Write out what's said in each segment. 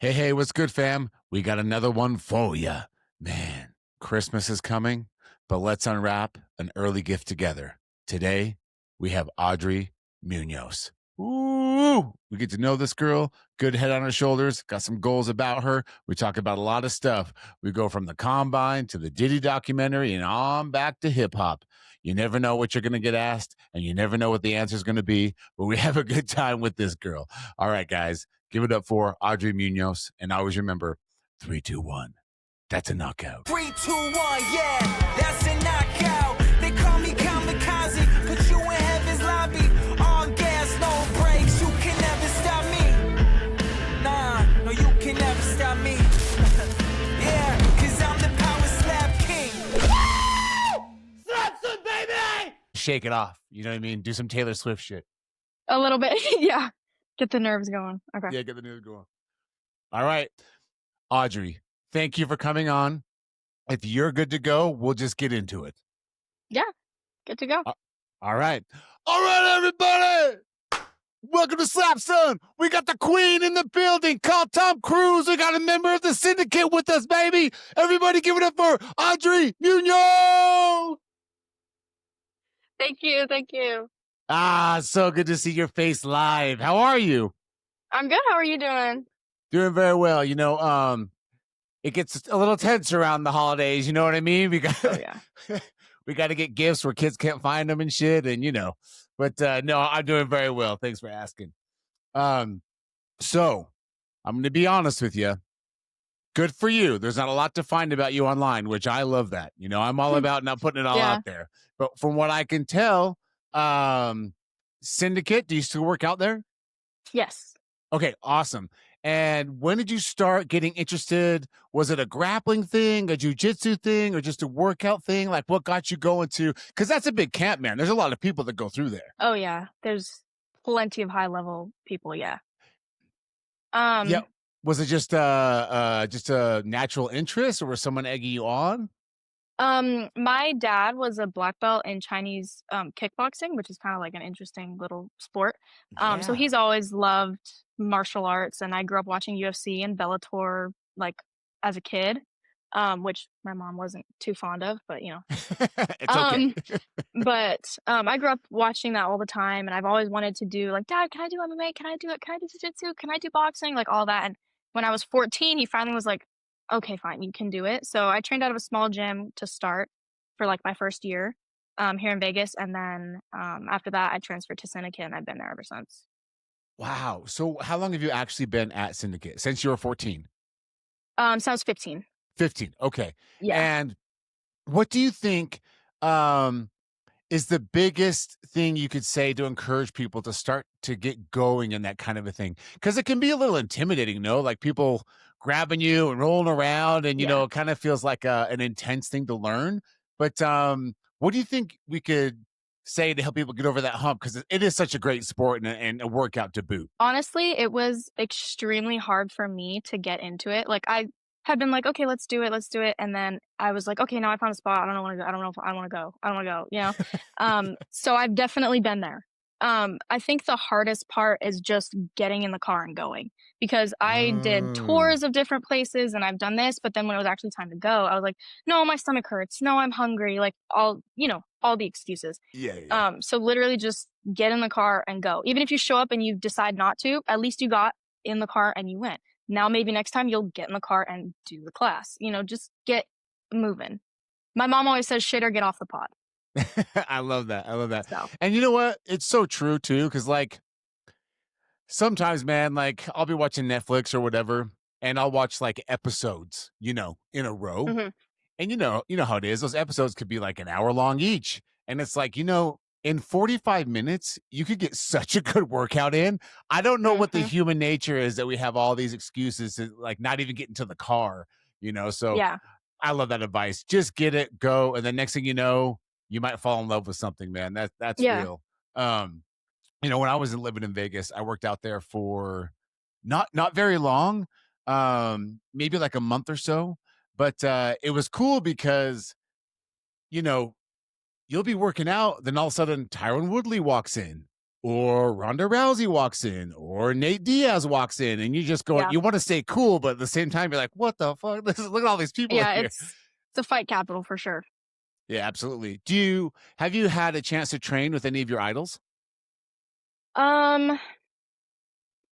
Hey, hey, what's good, fam? We got another one for ya. Man, Christmas is coming, but let's unwrap an early gift together. Today, we have Audrey Munoz. Ooh, we get to know this girl, good head on her shoulders, got some goals about her. We talk about a lot of stuff. We go from the Combine to the Diddy documentary and on back to hip hop. You never know what you're going to get asked, and you never know what the answer is going to be, but we have a good time with this girl. All right, guys. Give it up for Audrey Munoz. And always remember 3, 2, 1. That's a knockout. 3, 2, 1, yeah, that's a knockout. They call me kamikaze, put you in heaven's lobby. All gas, no brakes, you can never stop me. Nah, no, you can never stop me. Yeah, cause I'm the PowerSlap king. Slap some, baby! Shake it off. You know what I mean? Do some Taylor Swift shit. A little bit, yeah. Get the nerves going. Okay. Yeah, get the nerves going. All right. Audrey, thank you for coming on. If you're good to go, we'll just get into it. Yeah, good to go. All right. All right, everybody. Welcome to Slap Son. We got the queen in the building. Call Tom Cruise. We got a member of the Syndicate with us, baby. Everybody give it up for Audrey Munoz. Thank you. Thank you. So good to see your face live. How are you? I'm good. How are you doing? Doing very well. You know, it gets a little tense around the holidays. You know what I mean? We got, we got to get gifts where kids can't find them and shit. And, you know, but no, I'm doing very well. Thanks for asking. So I'm going to be honest with you. Good for you. There's not a lot to find about you online, which I love that. You know, I'm all about not putting it all out there. But from what I can tell, Syndicate, do you still work out there? Yes. Okay, awesome. And when did you start getting interested? Was it a grappling thing, a jiu-jitsu thing, or just a workout thing? Like, what got you going to? Because that's a big camp, man. There's a lot of people that go through there. Oh, yeah. There's plenty of high-level people, yeah. Yeah. Was it just a natural interest, or was someone egging you on? My dad was a black belt in Chinese kickboxing, which is kind of like an interesting little sport. So he's always loved martial arts, and I grew up watching UFC and Bellator like as a kid, which my mom wasn't too fond of, but you know. It's okay. But I grew up watching that all the time, and I've always wanted to do like, Dad, can I do MMA? Can I do it? Can I do jiu-jitsu? Can I do boxing? Like all that. And when I was 14, he finally was like, okay, fine, you can do it. So I trained out of a small gym to start for like my first year here in Vegas. And then after that, I transferred to Syndicate, and I've been there ever since. Wow. So how long have you actually been at Syndicate? Since you were 14? So I was 15. 15. Okay. Yeah. And what do you think is the biggest thing you could say to encourage people to start to get going in that kind of a thing? Because it can be a little intimidating, no? Like people grabbing you and rolling around, and you know, it kind of feels like an intense thing to learn. But what do you think we could say to help people get over that hump? Because it is such a great sport and a workout to boot. Honestly, it was extremely hard for me to get into it. Like I had been like, okay, let's do it. And then I was like, okay, now I found a spot. I don't want to go. I don't know if I want to go. I don't want to go, you know? So I've definitely been there. I think the hardest part is just getting in the car and going, because I did tours of different places and I've done this, but then when it was actually time to go, I was like, no, my stomach hurts. No, I'm hungry. Like all the excuses. Yeah. So literally just get in the car and go. Even if you show up and you decide not to, at least you got in the car and you went. Now maybe next time you'll get in the car and do the class. You know, just get moving. My mom always says shit or get off the pot. I love that. So. And you know what? It's so true too, because like sometimes, man, like I'll be watching Netflix or whatever, and I'll watch like episodes, you know, in a row. Mm-hmm. And you know how it is. Those episodes could be like an hour long each. And it's like, you know, in 45 minutes, you could get such a good workout in. I don't know what the human nature is that we have all these excuses to like not even get into the car, you know? So yeah. I love that advice. Just get it, go. And then next thing you know, you might fall in love with something, man. That's real. You know, when I was living in Vegas, I worked out there for not very long, maybe like a month or so. But it was cool because, you know, you'll be working out, then all of a sudden Tyron Woodley walks in. or Ronda Rousey walks in, or Nate Diaz walks in, and you just go, Yeah. you want to stay cool, but at the same time, you're like, what the fuck? Look at all these people Yeah, here. it's a fight capital for sure. Yeah, absolutely. Have you had a chance to train with any of your idols? Um,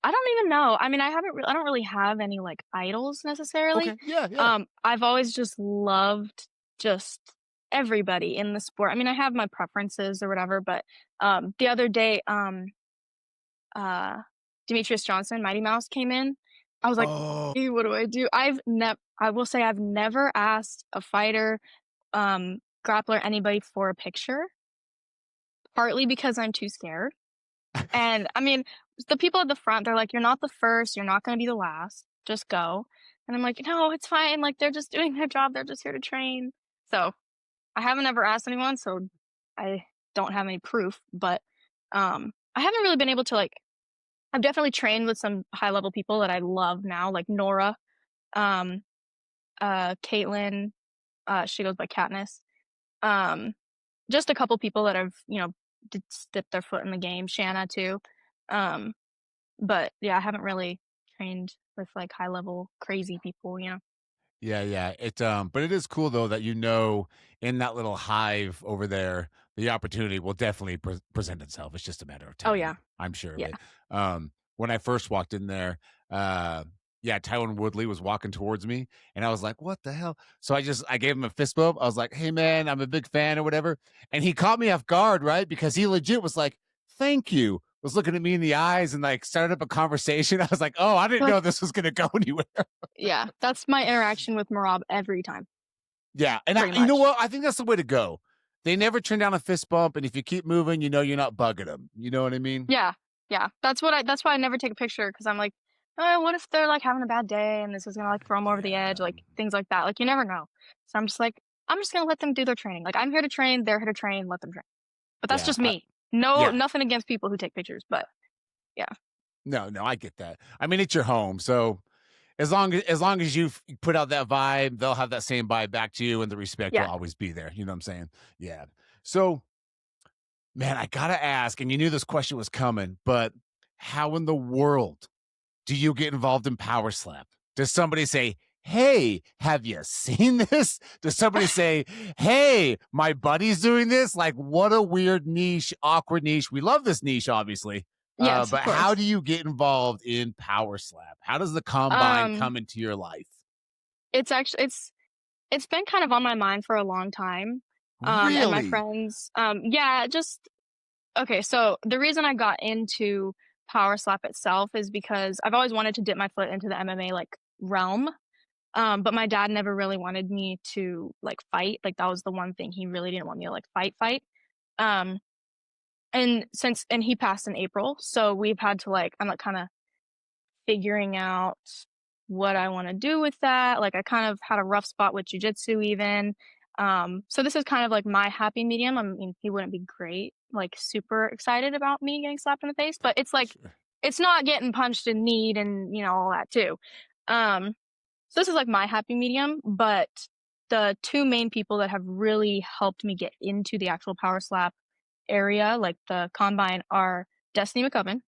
I don't even know. I mean, I don't really have any, like, idols necessarily. Okay. Yeah, yeah. I've always just loved just everybody in the sport. I mean, I have my preferences or whatever, but, the other day, uh, Demetrius Johnson, Mighty Mouse came in. I was like, Oh, "Hey, what do I do?" I will say I've never asked a fighter, grappler, anybody for a picture, partly because I'm too scared. And I mean, the people at the front, they're like, "You're not the first, you're not gonna be the last, just go." And I'm like, "No, it's fine, like, they're just doing their job, they're just here to train." So, I haven't ever asked anyone, so I don't have any proof, but, I haven't really been able to, like I've definitely trained with some high level people that I love now, like Nora, um, Caitlin, she goes by Katniss. Um, just a couple people that have, dipped their foot in the game, Shanna too. Um, but yeah, I haven't really trained with like high level crazy people. yeah, yeah. But it is cool though that in that little hive over there, the opportunity will definitely present itself. It's just a matter of Oh time. yeah, I'm sure of yeah, it. When I first walked in there, yeah, Tyron Woodley was walking towards me, and I was like, "What the hell?" So I gave him a fist bump. I was like, "Hey, man, I'm a big fan or whatever," and he caught me off guard, right? Because he legit was like, "Thank you." Was looking at me in the eyes and like started up a conversation. I was like, "Oh, I didn't But know this was gonna go anywhere." yeah. That's my interaction with Marab every time, Yeah, and pretty you know much. what? I think that's the way to go. They never turn down a fist bump, and if you keep moving, you're not bugging them. You know what I mean? Yeah, yeah. That's why I never take a picture because I'm like, what if they're like having a bad day and this is gonna like throw them over the edge, Yeah, like things like that. Like you never know. So I'm just like, I'm just gonna let them do their training. Like I'm here to train, they're here to train, let them train. But that's yeah, just me. No, yeah. nothing against people who take pictures, but yeah, No, no, I get that. I mean, it's your home, so as long as you put out that vibe, they'll have that same vibe back to you, and the respect will yeah. always be there. You know what I'm saying? Yeah. So, man, I gotta ask, and you knew this question was coming, but how in the world do you get involved in PowerSlap? Does somebody say, "Hey, have you seen this?" Does somebody say, "Hey, my buddy's doing this"? Like, what a weird niche, awkward niche. We love this niche, obviously. Yes, of But how course. do you get involved in PowerSlap? How does the combine Um, come into your life? it's actually it's been kind of on my mind for a long time. And my Really? friends, yeah, just okay, so the reason I got into Power Slap itself is because I've always wanted to dip my foot into the MMA, like, realm, but my dad never really wanted me to, like, fight, like, that was the one thing he really didn't want me to, like, fight, um, and he passed in April, so we've had to, like I'm, like, kinda figuring out what I wanna do with that, like, I kind of had a rough spot with jujitsu even, so this is kind of like my happy medium. I mean, he wouldn't be great, like, super excited about me getting slapped in the face, but it's like Sure. it's not getting punched and kneed and, all that too. Um, so this is like my happy medium, but the 2 main people that have really helped me get into the actual power slap area, like the combine, are Destiny McCubbin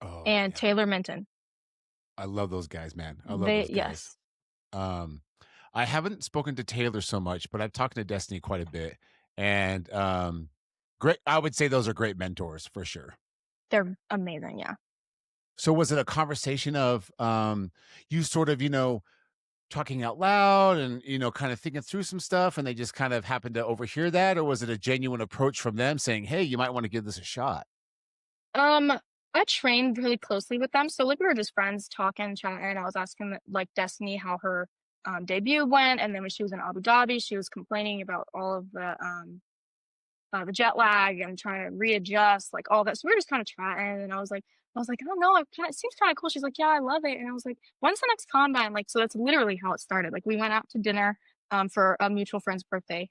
Oh, and yeah. Taylor Minton. I love those guys, man. I love They those guys. Yes, Um, I haven't spoken to Taylor so much, but I've talked to Destiny quite a bit. And great, I would say those are great mentors for sure. they're amazing, yeah. So was it a conversation of you sort of, talking out loud and kind of thinking through some stuff and they just kind of happened to overhear that, or was it a genuine approach from them saying, "Hey, you might want to give this a shot"? Um, I trained really closely with them, so, like, we were just friends talking, chatting. I was asking, like, Destiny how her, debut went, and then when she was in Abu Dhabi, she was complaining about all of the jet lag and trying to readjust, like, all that. So we were just kinda chatting, and I was like, "I don't know, it seems kinda cool." She's like, "Yeah, I love it." And I was like, "When's the next combine?" Like, so that's literally how it started. Like, we went out to dinner, for a mutual friend's birthday,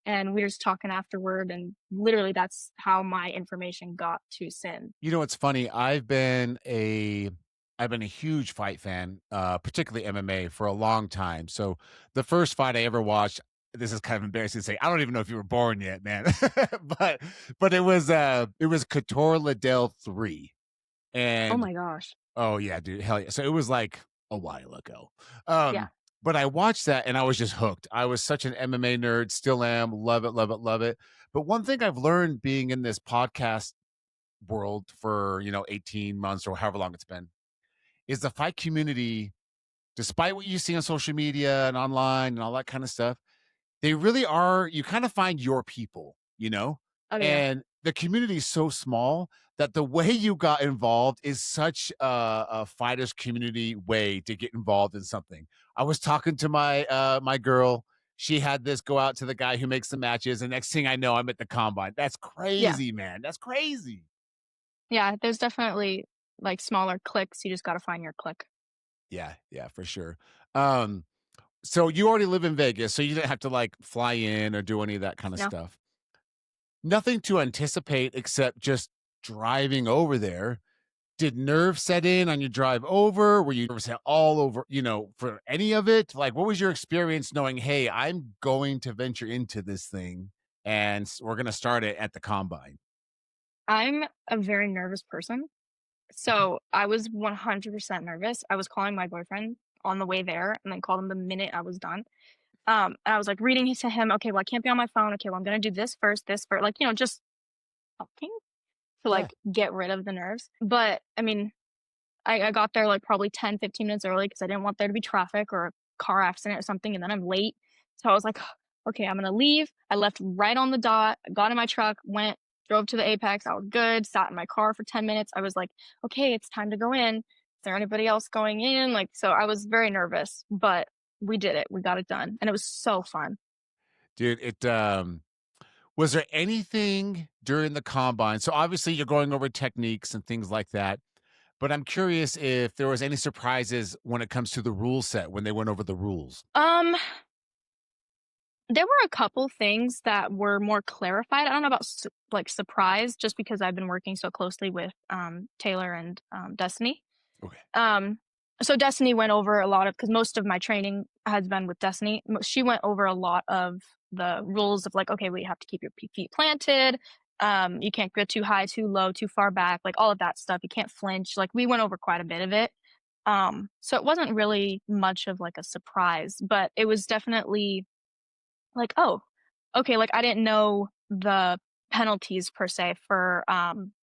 and we were just talking afterward, and literally that's how my information got to Sin. You know, it's funny. I've been a huge fight fan, particularly MMA, for a long time. So the first fight I ever watched, this is kind of embarrassing to say. I don't even know if you were born yet, man. but it was Couture Liddell 3. Oh And my gosh. oh yeah, dude, hell yeah. So it was like a while ago. Yeah. But I watched that and I was just hooked. I was such an MMA nerd, still am, love it, love it, love it. But one thing I've learned being in this podcast world for, 18 months or however long it's been is the fight community, despite what you see on social media and online and all that kind of stuff, they really are, you kind of find your people. Oh yeah. And the community is so small that the way you got involved is such a fighters community way to get involved in something. I was talking to my girl. She had this go out to the guy who makes the matches, and next thing I know, I'm at the combine. That's Yeah. crazy, man. That's crazy. Yeah, there's definitely, like, smaller cliques, you just gotta find your clique. Yeah, yeah, for sure. Um, so you already live in Vegas, so you didn't have to like fly in or do any of that kind of No. stuff. Nothing to anticipate except just driving over there. Did nerves set in on your drive over? Were you nervous all over, for any of it? Like, what was your experience knowing, hey, I'm going to venture into this thing and we're going to start it at the combine? I'm a very nervous person, Okay. so I was 100% nervous. I was calling my boyfriend on the way there and then called him the minute I was done. And I was, like, reading to him, "Okay, well, I can't be on my phone. Okay, well, I'm gonna do this first," like, just talking to, Yeah. like, get rid of the nerves. But, I mean, I got there, like, probably 10, 15 minutes early because I didn't want there to be traffic or a car accident or something, and then I'm late. So I was like, "Okay, I'm gonna leave." I left right on the dot, I got in my truck, went, drove to the Apex, I was good, sat in my car for 10 minutes. I was like, "Okay, it's time to go in. Is there anybody else going in?" Like, so I was very nervous, but we did it. We got it done, and it was so fun. Dude, was there anything during the combine? So obviously you're going over techniques and things like that. But I'm curious if there was any surprises when it comes to the rule set when they went over the rules. Um, there were a couple things that were more clarified. I don't know about like surprise, just because I've been working so closely with Taylor and Destiny. Okay. Um, so Destiny went over a lot of, because most of my training has been with Destiny. She went over a lot of the rules of like, okay, we have to keep your feet planted. You can't go too high, too low, too far back, like all of that stuff. You can't flinch. Like we went over quite a bit of it. So it wasn't really much of like a surprise, but it was definitely like, "Oh, okay," like, I didn't know the penalties per se for,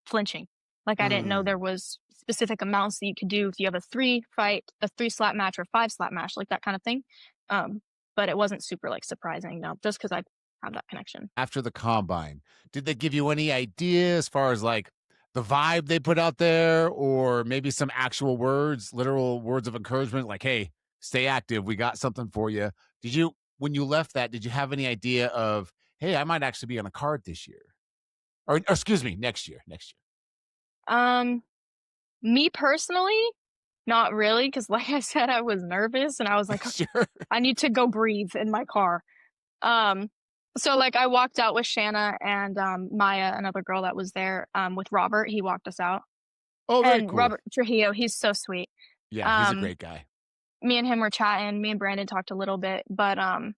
flinching. Like, I didn't know there Mm. was specific amounts that you could do if you have a 3 slap match or a 5 slap match, like that kind of thing. Um, but it wasn't super, like, surprising, no, just because I have that connection. After the combine, did they give you any idea as far as like the vibe they put out there or maybe some actual words, literal words of encouragement like, hey, stay active. We got something for you. Did you, when you left that, did you have any idea of, hey, I might actually be on a card this year? Or excuse me, next year, next Um, Me personally, not really, because like I said, I was nervous and I was like, "Okay, year. Sure. I need to go breathe in my car." Um, so like I walked out with Shanna and Maya, another girl that was there, with Robert. He walked us out. Oh, very And cool. Robert Trujillo, he's so sweet. Yeah, he's a Um, great guy. Me and him were chatting. Me and Brandon talked a little bit, but um,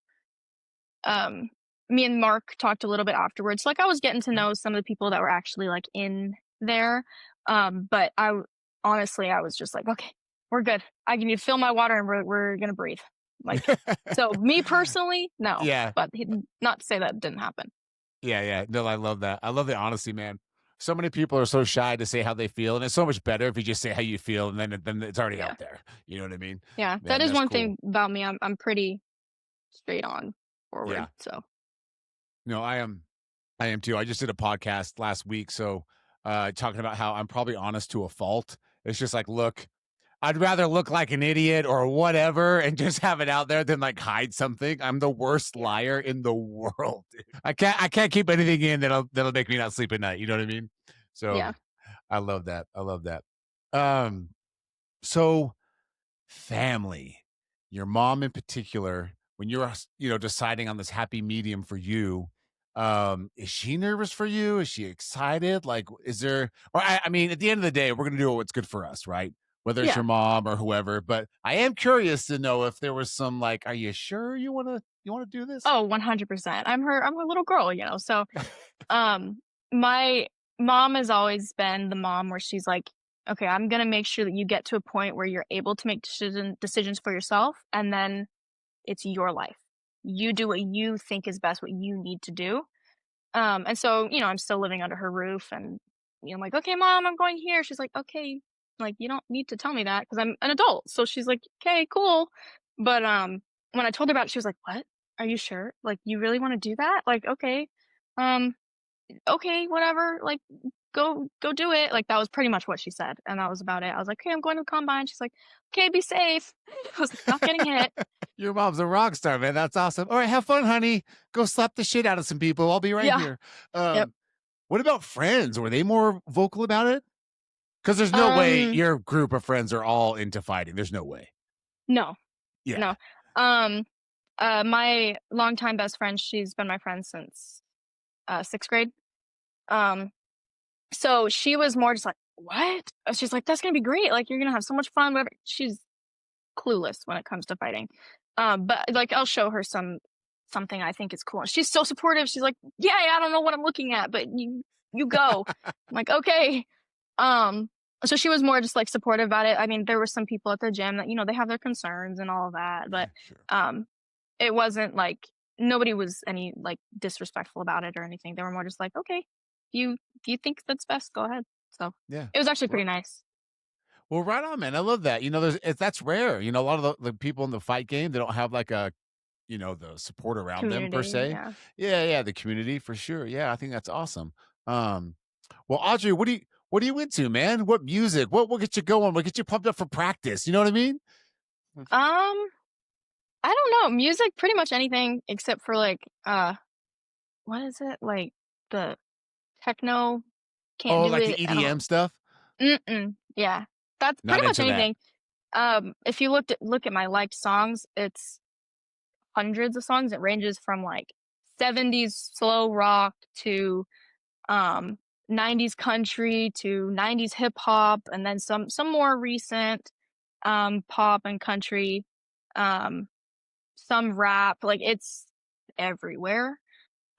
me and Mark talked a little bit afterwards. Like I was getting to Okay. know some of the people that were actually like in there. But honestly, I was just like, okay, we're good. I can fill my water and we're gonna breathe. Like, so me personally, no, Yeah. but not to say that didn't happen. Yeah, yeah. No, I love that. I love the honesty, man. So many people are so shy to say how they feel, and it's so much better if you just say how you feel, and then it's already Yeah, out there. You know what I mean? yeah, that Man, is that's one cool. thing about me. I'm pretty straight on Yeah. forward. So No, I am too. I just did a podcast last week, so talking about how I'm probably honest to a fault. It's just like, look, I'd rather look like an idiot or whatever and just have it out there than like hide something. I'm the worst yeah, liar in the world. Dude. I can't keep anything in that'll make me not sleep at night. You know what I mean? So yeah. I love that. I love that. Um, so family, your mom in particular, when you're deciding on this happy medium for you, is she nervous for you? Is she excited? Like, is there, or I mean, at the end of the day, we're gonna do what's good for us, right? Whether it's Yeah. your mom or whoever. But I am curious to know if there was some like, are you sure you want to? You want to do this? Oh, 100%. I'm her little girl, you know? So, my mom has always been the mom where she's like, "Okay, I'm gonna make sure that you get to a point where you're able to make decisions for yourself, and then it's your life. You do what you think is best, what you need to do." And so, you know, I'm still living under her roof and, you know, I'm like, "Okay, mom, I'm going here." She's like, "Okay, like, you don't need to tell me that because I'm an adult." So she's like, "Okay, cool." But, when I told her about it, she was like, "What? Are you sure? Like, you really wanna do that? Like, okay, um, okay, whatever, like, go do it." Like, that was pretty much what she said, and that was about it. I was like, "Okay, I'm going to the combine." She's like, "Okay, be safe." I was like, "Not getting hit." Your mom's a rock star, man. That's awesome. All right, have fun, honey. Go slap the shit out of some people. I'll be right Yeah. here. Yep. What about friends? Were they more vocal about it? Because there's no way Um, your group of friends are all into fighting. There's no way. no, Yeah. no. Um, my longtime best friend, she's been my friend since, 6th grade. Um, so she was more just like, "What?" She's like, "That's gonna be great, like, you're gonna have so much fun," whatever. She's clueless when it comes to fighting. But, like, I'll show her something I think is cool, and she's so supportive. She's like, "Yeah, I don't know what I'm looking at, but you go." I'm like, "Okay." Um, so she was more just, like, supportive about it. I mean, there were some people at the gym that, you know, they have their concerns and all of that, but, Sure. um, it wasn't like nobody was any, like, disrespectful about it or anything. They were more just like, "Okay, if you think that's best, go ahead." So, Yeah. it was actually Ri- pretty nice. Well, right on, man. I love that. You know, that's rare. You know, a lot of the people in the fight game, they don't have like a, the support around them per Community, se. yeah. Yeah, yeah, the community for sure. Yeah, I think that's awesome. Um, well, Audrey, what are you into, man? What music? What will get you going? What get you pumped up for practice? You know what I mean? Um, I don't know, music, pretty much anything except for, like, what is it? Like, the techno, can't Oh, do like it, the I don't EDM stuff? yeah. That's Not pretty much into that. anything. If you look at my liked songs, it's hundreds of songs. It ranges from, like, 70s slow rock to, um, 90s country to 90s hip hop, and then some more recent, pop and country, um, some rap, like, it's everywhere.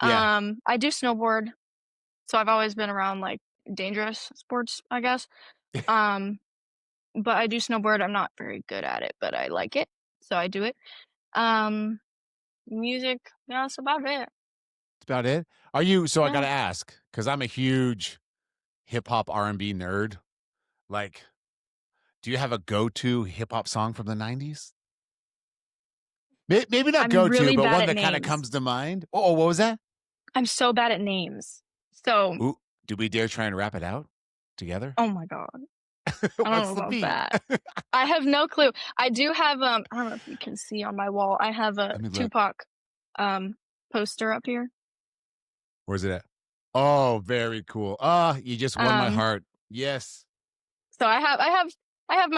Yeah. I do snowboard, so I've always been around, like, dangerous sports, I guess. Um, but I do snowboard. I'm not very good at it, but I like it, so I do it. Um, music, yeah, that's about it. That's about it. So I Yeah. gotta ask, because I'm a huge hip hop R&B nerd. Like, do you have a go-to hip hop song from the 90s? Maybe not I'm go-to, really but bad one at that kind of names. comes to mind. Oh, what was that? I'm so bad at names. So, Ooh, do we dare try and rap it out together? oh my god, I don't What's know the about beat? that. I have no clue. I do have, I don't know if you can see on my wall, I have a Let me look. Tupac, um, poster up here. Where's it at? Oh, very cool. Ah, you just won my Um, heart. Yes. so I have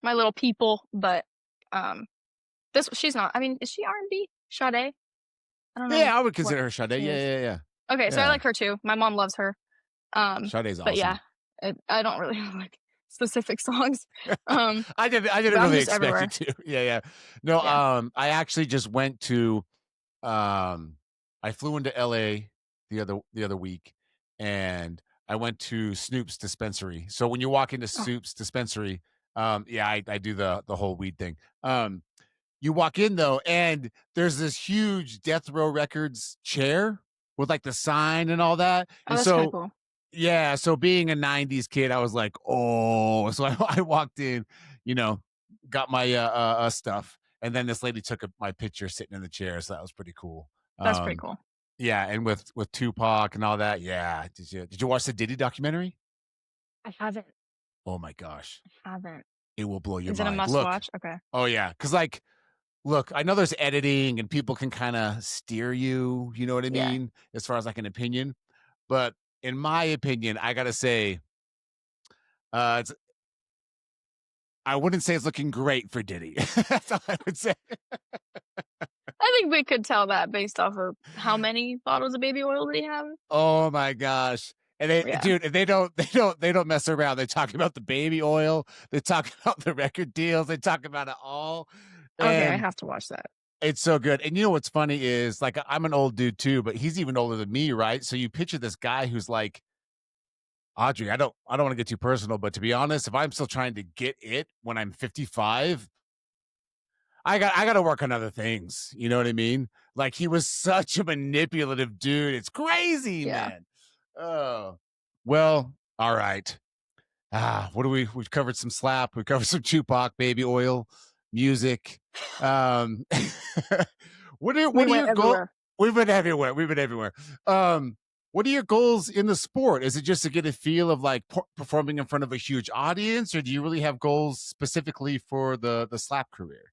my little people, but, um, this she's not, I mean, is she R&B? Sade? I don't know Yeah, I would what consider her Sade. she Yeah, is. yeah, yeah. Okay, so I Yeah. like her too. My mom loves her. Sade's But yeah, awesome. I don't really have, like, specific songs. Um, I didn't but I'm really just expect you everywhere. to. Yeah, yeah. No, Yeah. I actually just went to um I flew into LA the other week, and I went to Snoop's dispensary. So when you walk into Oh, Snoop's dispensary, yeah, I do the whole weed thing. You walk in though, and there's this huge Death Row Records chair with like the sign and all that. oh, And that's kinda so cool. yeah, so being a 90s kid, I was like, "Oh." So I walked in, you know, got my, stuff, and then this lady took my picture sitting in the chair, so that was pretty cool. That's pretty Um, cool. yeah, and with Tupac and all that, yeah. Did you watch the Diddy documentary? I haven't. Oh my gosh, I haven't. it will blow your Is it a mind. must Look. watch? Okay. Oh, yeah, because like, look, I know there's editing and people can kinda steer you know what I Yeah. mean, as far as, like, an opinion, but in my opinion, I gotta say, it's I wouldn't say it's looking great for Diddy. That's all I would say. I think we could tell that based off of how many bottles of baby oil did he have? Oh my gosh. And Yeah. dude, they don't mess around. They talk about the baby oil. They talk about the record deals. They talk about it all. Okay, I And have to watch that. It's so good. And you know what's funny is like I'm an old dude too, but he's even older than me, right? So you picture this guy who's like, Audrey, I don't want to get too personal, but to be honest, if I'm still trying to get it when I'm 55, I got to work on other things. You know what I mean? Like he was such a manipulative dude. It's crazy, Yeah. man. Oh. Well, all right. What do we've covered some slap, we covered some Tupac, baby oil, music. Um We what are went your goals? everywhere. We've been everywhere. We've been everywhere. What are your goals in the sport? Is it just to get a feel of like performing in front of a huge audience, or do you really have goals specifically for the slap career?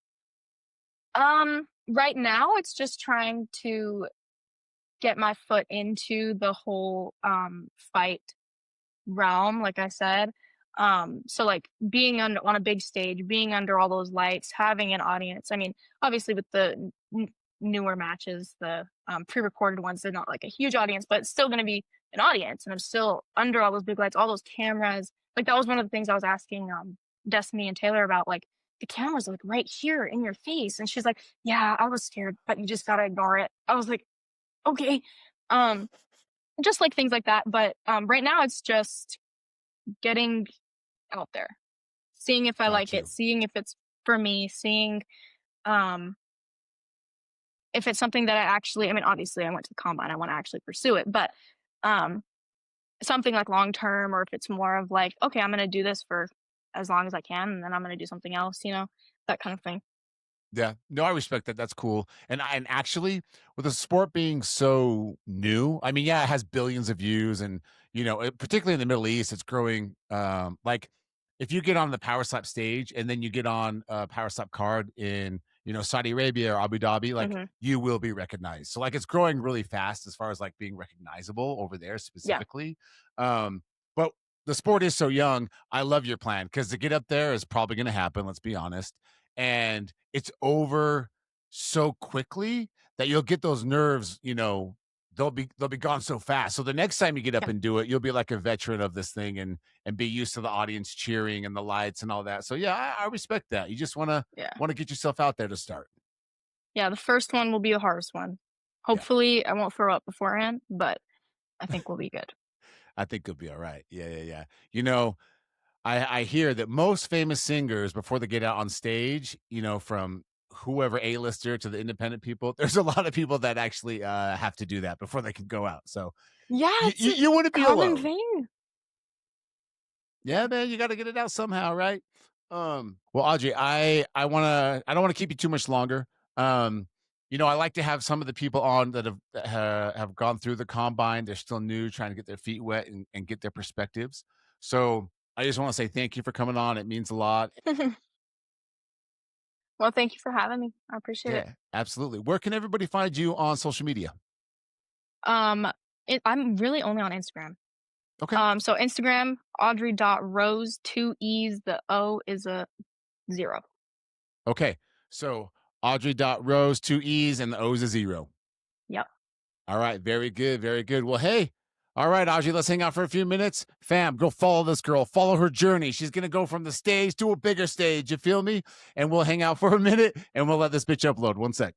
Right now it's just trying to get my foot into the whole fight realm, like I said. So like being on a big stage, being under all those lights, having an audience. I mean, obviously with the newer matches, the pre-recorded ones, they're not like a huge audience, but it's still going to be an audience, and I'm still under all those big lights, all those cameras. Like that was one of the things I was asking Destiny and Taylor about. Like the cameras are like right here in your face, and she's like, "Yeah, I was scared, but you just gotta ignore it." I was like, "Okay." Um, just like things like that. But right now it's just getting out there, seeing if I Got like it, you. seeing if it's for me, seeing um, if it's something that I actually, I mean, obviously I went to the combine, I want to actually pursue it, but um, something like long term, or if it's more of like, okay, I'm going to do this for as long as I can, and then I'm going to do something else, that kind of thing. Yeah. No, I respect that. That's cool. And actually, with the sport being so new, I mean, yeah, it has billions of views, and particularly in the Middle East, it's growing. Like if you get on the Power Slap stage and then you get on a Power Slap card in Saudi Arabia or Abu Dhabi, like Hmm. you will be recognized. So like it's growing really fast as far as like being recognizable over there Yeah. specifically. But the sport is so young. I love your plan because to get up there is probably going to happen. Let's be honest, and it's over so quickly that you'll get those nerves, they'll be gone so fast. So the next time you get up Yeah. and do it, you'll be like a veteran of this thing and be used to the audience cheering and the lights and all that. So yeah, I respect that. You just Yeah. wanna get yourself out there to start. Yeah. The first one will be the hardest one. Yeah. Hopefully, I won't throw up beforehand, but I think we'll be good. I think you'll be all right. Yeah, yeah, yeah. You know, I hear that most famous singers before they get out on stage, from whoever A-lister to the independent people, there's a lot of people that actually have to do that before they can go out. So Yeah, you it's you, a you want to be common alone. thing. Yeah, man, you got to get it out somehow, right? Well, Audrey, I don't want to keep you too much longer. I like to have some of the people on that have gone through the combine. They're still new, trying to get their feet wet and get their perspectives. So I just want to say thank you for coming on. It means a lot. Well, thank you for having me. I appreciate it. Yeah, absolutely. Where can everybody find you on social media? Um, I'm really only on Instagram. Okay. So Instagram, Audrey.rose, two E's, the O is a 0. Okay. So Audrey.rose, two E's, and the O's a 0. Yep. All right. Very good. Very good. Well, hey, all right, Audrey, let's hang out for a few minutes. Fam, go follow this girl. Follow her journey. She's going to go from the stage to a bigger stage. You feel me? And we'll hang out for a minute and we'll let this bitch upload. One sec.